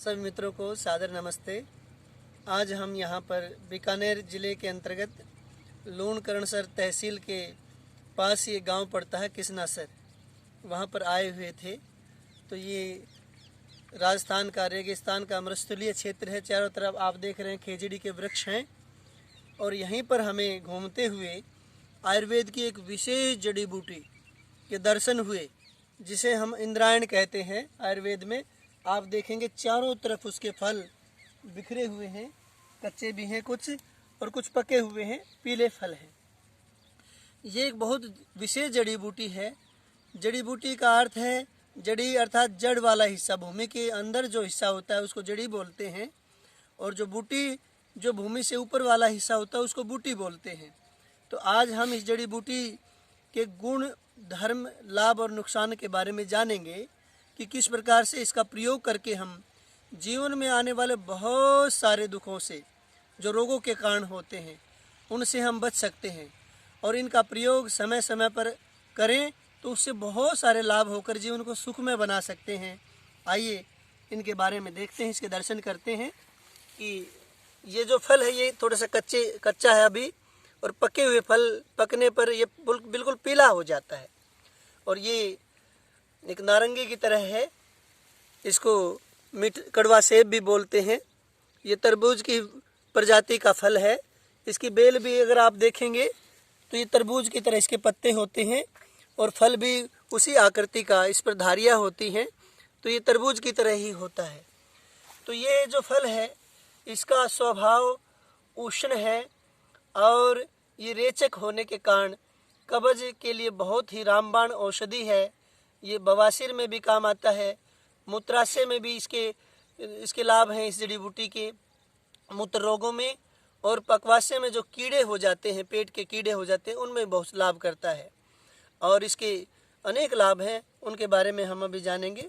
सभी मित्रों को सादर नमस्ते। आज हम यहाँ पर बीकानेर ज़िले के अंतर्गत लूणकरणसर तहसील के पास ये गांव पड़ता है किसनासर, वहाँ पर आए हुए थे। तो ये राजस्थान का रेगिस्तान का मरुस्थलीय क्षेत्र है। चारों तरफ आप देख रहे हैं खेजड़ी के वृक्ष हैं और यहीं पर हमें घूमते हुए आयुर्वेद की एक विशेष जड़ी बूटी के दर्शन हुए, जिसे हम इंद्रायण कहते हैं आयुर्वेद में। आप देखेंगे चारों तरफ उसके फल बिखरे हुए हैं, कच्चे भी हैं कुछ और कुछ पके हुए हैं, पीले फल हैं। ये एक बहुत विशेष जड़ी बूटी है। जड़ी बूटी का अर्थ है जड़ी अर्थात जड़ वाला हिस्सा, भूमि के अंदर जो हिस्सा होता है उसको जड़ी बोलते हैं, और जो बूटी जो भूमि से ऊपर वाला हिस्सा होता है उसको बूटी बोलते हैं। तो आज हम इस जड़ी बूटी के गुण, धर्म, लाभ और नुकसान के बारे में जानेंगे कि किस प्रकार से इसका प्रयोग करके हम जीवन में आने वाले बहुत सारे दुखों से, जो रोगों के कारण होते हैं, उनसे हम बच सकते हैं। और इनका प्रयोग समय समय पर करें तो उससे बहुत सारे लाभ होकर जीवन को सुखमय बना सकते हैं। आइए इनके बारे में देखते हैं, इसके दर्शन करते हैं कि ये जो फल है ये थोड़ा सा कच्चा है अभी, और पके हुए फल पकने पर ये बिल्कुल पीला हो जाता है और ये एक नारंगी की तरह है। इसको कड़वा सेब भी बोलते हैं। ये तरबूज की प्रजाति का फल है। इसकी बेल भी अगर आप देखेंगे तो ये तरबूज की तरह इसके पत्ते होते हैं और फल भी उसी आकृति का, इस पर धारियाँ होती हैं, तो ये तरबूज की तरह ही होता है। तो ये जो फल है इसका स्वभाव उष्ण है और ये रेचक होने के कारण कब्ज के लिए बहुत ही रामबाण औषधि है। ये बवासीर में भी काम आता है, मूत्राशय में भी इसके लाभ हैं, इस जड़ी बूटी के मूत्र रोगों में, और पकवासे में जो कीड़े हो जाते हैं, पेट के कीड़े हो जाते हैं, उनमें बहुत लाभ करता है। और इसके अनेक लाभ हैं, उनके बारे में हम अभी जानेंगे।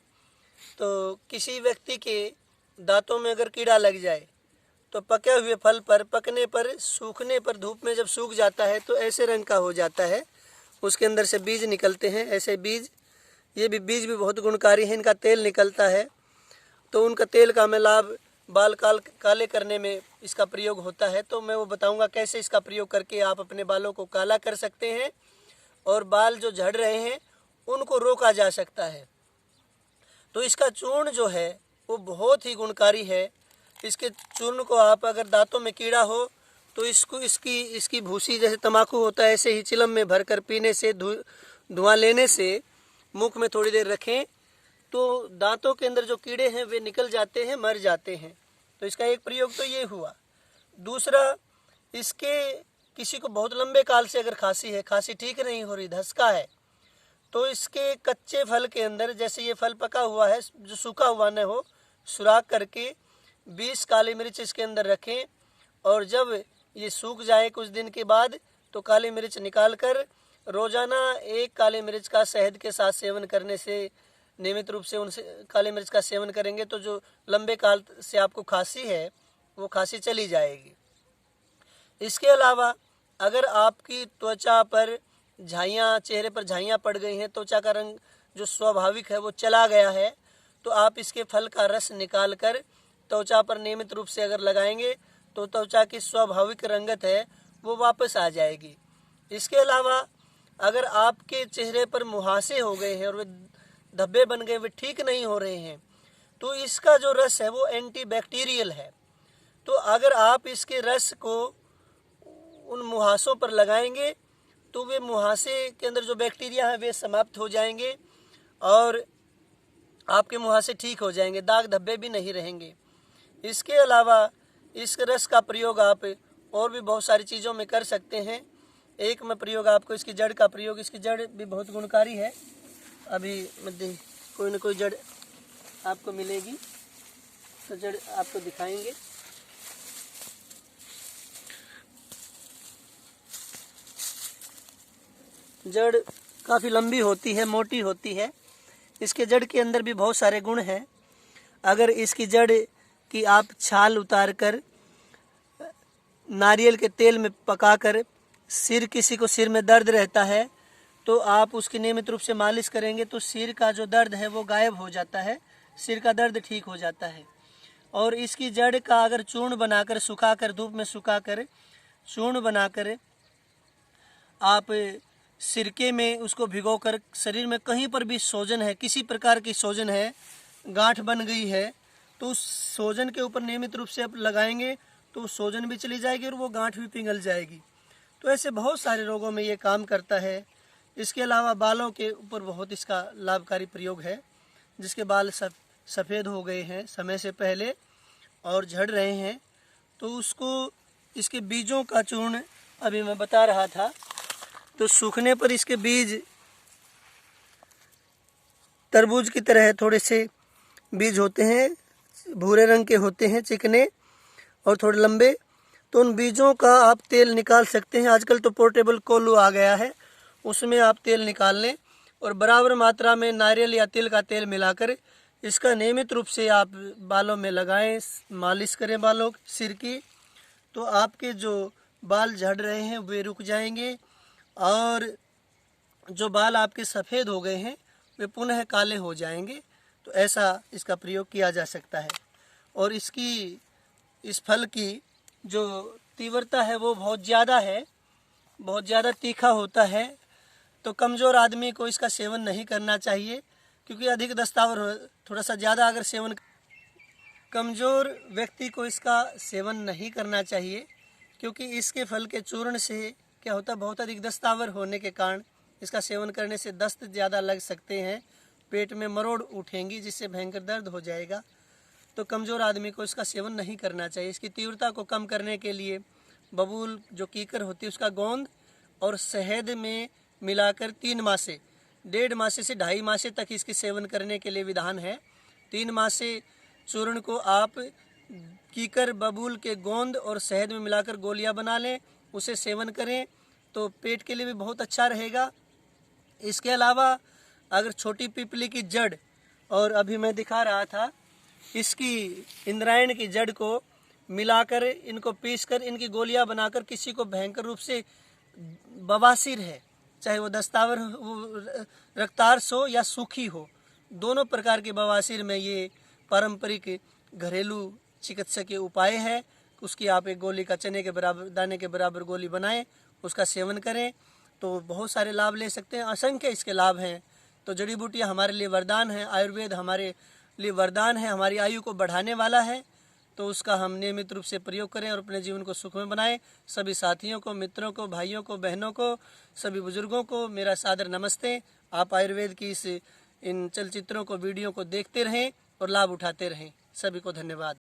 तो किसी व्यक्ति के दांतों में अगर कीड़ा लग जाए तो पके हुए फल पर पकने पर, सूखने पर, धूप में जब सूख जाता है तो ऐसे रंग का हो जाता है। उसके अंदर से बीज निकलते हैं, ऐसे बीज। ये भी बीज भी बहुत गुणकारी हैं। इनका तेल निकलता है, तो उनका तेल का हमें लाभ बाल काले करने में इसका प्रयोग होता है। तो मैं वो बताऊंगा कैसे इसका प्रयोग करके आप अपने बालों को काला कर सकते हैं और बाल जो झड़ रहे हैं उनको रोका जा सकता है। तो इसका चूर्ण जो है वो बहुत ही गुणकारी है। इसके चूर्ण को आप अगर दांतों में कीड़ा हो तो इसकी भूसी, जैसे तम्बाकू होता है ऐसे ही चिलम में भरकर पीने से, धुआं लेने से मुख में थोड़ी देर रखें तो दांतों के अंदर जो कीड़े हैं वे निकल जाते हैं, मर जाते हैं। तो इसका एक प्रयोग तो ये हुआ। दूसरा, इसके किसी को बहुत लंबे काल से अगर खांसी है, खांसी ठीक नहीं हो रही, धसका है, तो इसके कच्चे फल के अंदर, जैसे ये फल पका हुआ है जो सूखा हुआ न हो, सुराख करके 20 काली मिर्च इसके अंदर रखें, और जब ये सूख जाए कुछ दिन के बाद तो काली मिर्च निकाल कर रोजाना 1 काली मिर्च का शहद के साथ सेवन करने से, नियमित रूप से उनसे काली मिर्च का सेवन करेंगे तो जो लंबे काल से आपको खांसी है वो खांसी चली जाएगी। इसके अलावा अगर आपकी त्वचा पर झाइयाँ, चेहरे पर झाइयाँ पड़ गई हैं, त्वचा का रंग जो स्वाभाविक है वो चला गया है, तो आप इसके फल का रस निकाल कर त्वचा पर नियमित रूप से अगर लगाएंगे तो त्वचा की स्वाभाविक रंगत है वो वापस आ जाएगी। इसके अलावा अगर आपके चेहरे पर मुहासे हो गए हैं और वे धब्बे बन गए, वे ठीक नहीं हो रहे हैं, तो इसका जो रस है वो एंटीबैक्टीरियल है। तो अगर आप इसके रस को उन मुहासों पर लगाएंगे तो वे मुहासे के अंदर जो बैक्टीरिया है वे समाप्त हो जाएंगे और आपके मुहासे ठीक हो जाएंगे, दाग धब्बे भी नहीं रहेंगे। इसके अलावा इस रस का प्रयोग आप और भी बहुत सारी चीज़ों में कर सकते हैं। एक में प्रयोग आपको इसकी जड़ का प्रयोग, इसकी जड़ भी बहुत गुणकारी है। अभी कोई न कोई जड़ आपको मिलेगी, तो जड़ आपको दिखाएंगे। जड़ काफ़ी लंबी होती है, मोटी होती है। इसके जड़ के अंदर भी बहुत सारे गुण हैं। अगर इसकी जड़ की आप छाल उतार कर नारियल के तेल में पकाकर किसी को सिर में दर्द रहता है तो आप उसकी नियमित रूप से मालिश करेंगे तो सिर का जो दर्द है वो गायब हो जाता है, सिर का दर्द ठीक हो जाता है। और इसकी जड़ का अगर चूर्ण बनाकर सुखाकर धूप में सुखाकर चूर्ण बनाकर आप सिरके में उसको भिगोकर शरीर में कहीं पर भी सूजन है, किसी प्रकार की सूजन है, गांठ बन गई है, तो उस सूजन के ऊपर नियमित रूप से आप लगाएंगे तो सूजन भी चली जाएगी और वो गांठ भी पिघल जाएगी। तो ऐसे बहुत सारे रोगों में ये काम करता है। इसके अलावा बालों के ऊपर बहुत इसका लाभकारी प्रयोग है। जिसके बाल सफ़ेद हो गए हैं समय से पहले और झड़ रहे हैं, तो उसको इसके बीजों का चूर्ण अभी मैं बता रहा था, तो सूखने पर इसके बीज तरबूज की तरह थोड़े से बीज होते हैं, भूरे रंग के होते हैं, चिकने और थोड़े लंबे। तो उन बीजों का आप तेल निकाल सकते हैं। आजकल तो पोर्टेबल कोल्हू आ गया है, उसमें आप तेल निकाल लें और बराबर मात्रा में नारियल या तिल का तेल मिलाकर इसका नियमित रूप से आप बालों में लगाएं, मालिश करें बालों सिर की, तो आपके जो बाल झड़ रहे हैं वे रुक जाएंगे और जो बाल आपके सफ़ेद हो गए हैं वे पुनः काले हो जाएंगे। तो ऐसा इसका प्रयोग किया जा सकता है। और इस फल की जो तीव्रता है वो बहुत ज़्यादा है, बहुत ज़्यादा तीखा होता है। तो कमज़ोर आदमी को इसका सेवन नहीं करना चाहिए, क्योंकि अधिक दस्तावर थोड़ा सा ज़्यादा अगर सेवन, कमज़ोर व्यक्ति को इसका सेवन नहीं करना चाहिए, क्योंकि इसके फल के चूर्ण से क्या होता है, बहुत अधिक दस्तावर होने के कारण इसका सेवन करने से दस्त ज़्यादा लग सकते हैं, पेट में मरोड़ उठेंगी जिससे भयंकर दर्द हो जाएगा। तो कमज़ोर आदमी को इसका सेवन नहीं करना चाहिए। इसकी तीव्रता को कम करने के लिए बबूल जो कीकर होती है उसका गोंद और शहद में मिलाकर 3 मासे, 1.5 मासे से 2.5 मासे तक इसके सेवन करने के लिए विधान है। 3 मासे चूर्ण को आप कीकर, बबूल के गोंद और शहद में मिलाकर गोलियां बना लें, उसे सेवन करें तो पेट के लिए भी बहुत अच्छा रहेगा। इसके अलावा अगर छोटी पीपली की जड़, और अभी मैं दिखा रहा था, इसकी इंद्रायण की जड़ को मिलाकर इनको पीसकर इनकी गोलियां बनाकर किसी को भयंकर रूप से बवासीर है, चाहे वो दस्तावर रक्तार्स हो या सूखी हो, दोनों प्रकार के बवासीर में ये पारंपरिक घरेलू चिकित्सकीय उपाय है। उसकी आप एक गोली का चने के बराबर, दाने के बराबर गोली बनाएं, उसका सेवन करें तो बहुत सारे लाभ ले सकते हैं। असंख्य इसके लाभ हैं। तो जड़ी बूटियाँ हमारे लिए वरदान है, आयुर्वेद हमारे लिए वरदान है, हमारी आयु को बढ़ाने वाला है। तो उसका हम नियमित रूप से प्रयोग करें और अपने जीवन को सुखमय बनाएं। सभी साथियों को, मित्रों को, भाइयों को, बहनों को, सभी बुजुर्गों को मेरा सादर नमस्ते। आप आयुर्वेद की इन चलचित्रों को, वीडियो को देखते रहें और लाभ उठाते रहें। सभी को धन्यवाद।